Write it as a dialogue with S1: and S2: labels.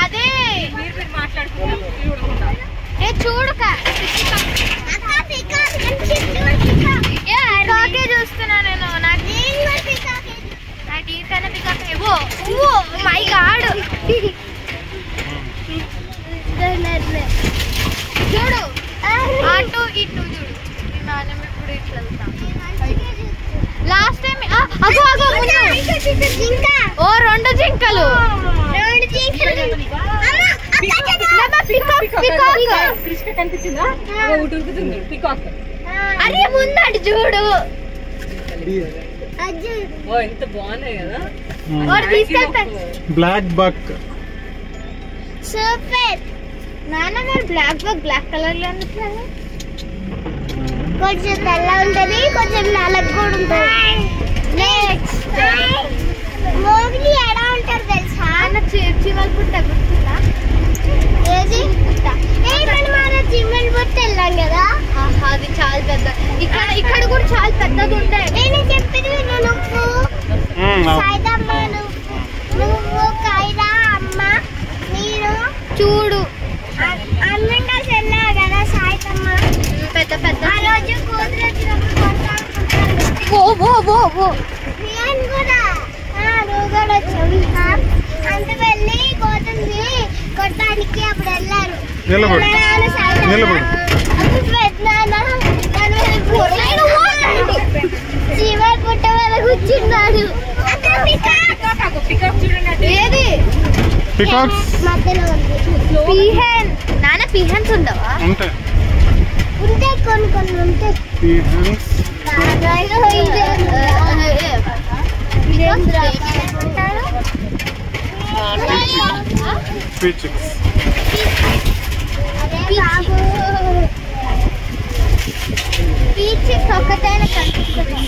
S1: అదే చూడక చూస్తున్నా నేను నాకు మై గాడ్ చూడు అటు ఇటు చూడు మనం ఇప్పుడు ఇట్లా లాస్ట్ టైం ఓ 2 జింకలు అరే ముందటి చూడు
S2: ఎంత బాగున్నాయి కదా
S3: బ్లాక్ బక్
S1: సూపర్ నాన్న మరి బ్లాక్ బక్ బ్లాక్ కలర్ లో ఉంటున్నాను కొంచెం తెల్ల ఉంటది కొంచెం నల్లగా కూడా ఉంటది నెక్స్ట్ మోగిలి ఎలా ఉంటారు తెలుసా అన్న చివరి పుట్ట గుర్తుందా ఏది మనం చిమ్మల్ పుట్ట వెళ్ళాం కదా అది చాలా పెద్ద ఇక్కడ కూడా చాలా పెద్దగా ఉంటాయి నేను చెప్పింది నువ్వు సైదమ్మ నువ్వు కైరా అమ్మ మీరు చూడు అందంగా వెళ్ళా కదా సాయితమ్మ పెద్ద పెద్ద ఆ రోజు కూతురు వచ్చినప్పుడు నేను కూడా నువ్వు కూడా వచ్చావు అంత వెళ్ళి కోతుంది కొట్టడానికి అప్పుడు వెళ్ళారు చివరి పుట్ట వల్ల కూర్చున్నాడు ఏది పీహన్ నాన్న పీహన్స్ ఉండవా
S3: ఉంటాయి
S1: కొన్ని ఉంటాయి పీచెస్ ఒకటైనా కనిపిస్తుంది